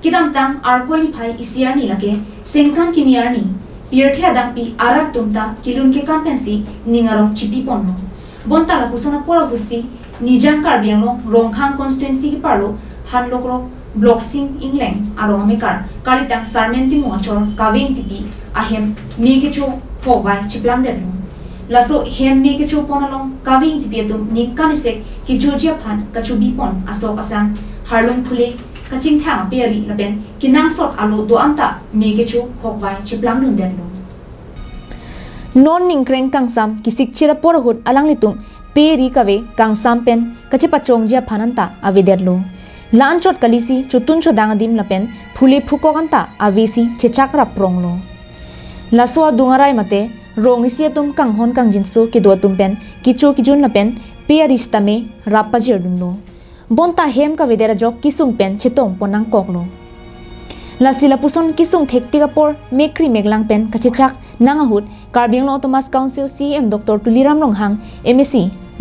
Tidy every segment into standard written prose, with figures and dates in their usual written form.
kidam tang arkoi ni phai isiar ni lake sengkan kimiar ni pirkhe adang pi arar tumta kilun ke kampensi ningarong chipi ponno bonta la pusona pora husi nijang karbiang lo rongkhang constituency ki parlo hanlokro blocksing ingleng aro mekar kalitang sarmenti moachor Kave Engtipi ahem mekecho phowai chiplang derlo laso hem mekecho ponalong Kave Engtipi atum ningkanisek ki georgia phan kachubi pon asok asang harlung phule kaching thang peri laben kinang sot alu do amta mekecho phowai chiplang dun derlo non ningkreng kangsam kisik chira porhut alanglitum peri kave kangsam pen kachepachong jia phananta avederlo lanchot kalisi chutun chodangadim lapen phule phukokanta avisi chechakra pronglo laswa dungarai mate rongisiatum kanghon kangjinsu kidotum pen kicho kijun lapen peristame rapajerdunlo bonta hem ka vedera jok kisung pen chetom ponang koklo lasila puson kisung thektiga por mekri meglang pen kachechak nangahut karbing lo thomas council cm dr tuliram longhang msc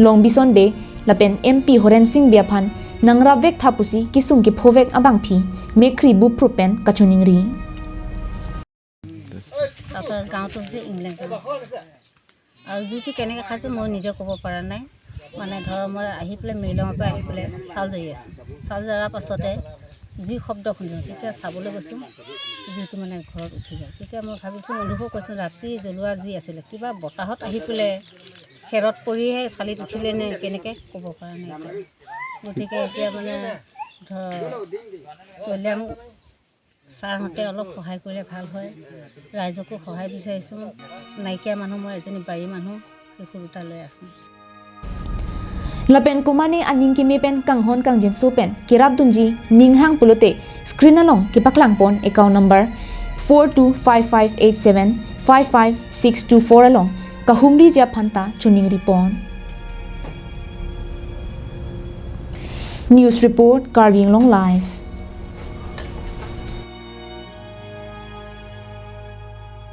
longbison be lapen mp horen singh biaphan nangra vek thapusi kisung ki phovek abangphi mekri bu prupen kachuningri তাছৰ গাঁৱটো যে England আৰু যিটো কেনেকৈ খাইছোঁ মই নিজে ক'ব পৰা নাই মানে ধৰ মই আহি পেলাই মেইলৰ পৰা আহি পেলাই চাউল জাৰি আছোঁ চাউল জৰাৰ পাছতে জুই শব্দ শুনিছোঁ তেতিয়া চাবলৈ গৈছোঁ জুইটো মানে ঘৰত উঠি গ'ল তেতিয়া মই ভাবিছোঁ অনুভৱ কৈছোঁ ৰাতি জ্বলোৱা জুই আছিলে কিবা বতাহত আহি পেলাই খেৰত পৰিহে চালিত উঠিলে নে কেনেকৈ ক'ব পৰা নাই গতিকে এতিয়া মানে ধৰ তলিয়াম ছাৰহঁতে অলপ সহায় কৰিলে ভাল হয় ৰাইজকো সহায় বিচাৰিছোঁ নাইকিয়া মানুহ মই এজনী বাৰী মানুহ শিশু দুটা লৈ আছোঁ lapen kumani aning kimi pen kanghon kangjin supen kerap dunji ninghang pulote screen along kipaklang pon account number 425587555624 along kahumri ja phanta chuning ripon news report Kave Engtipi live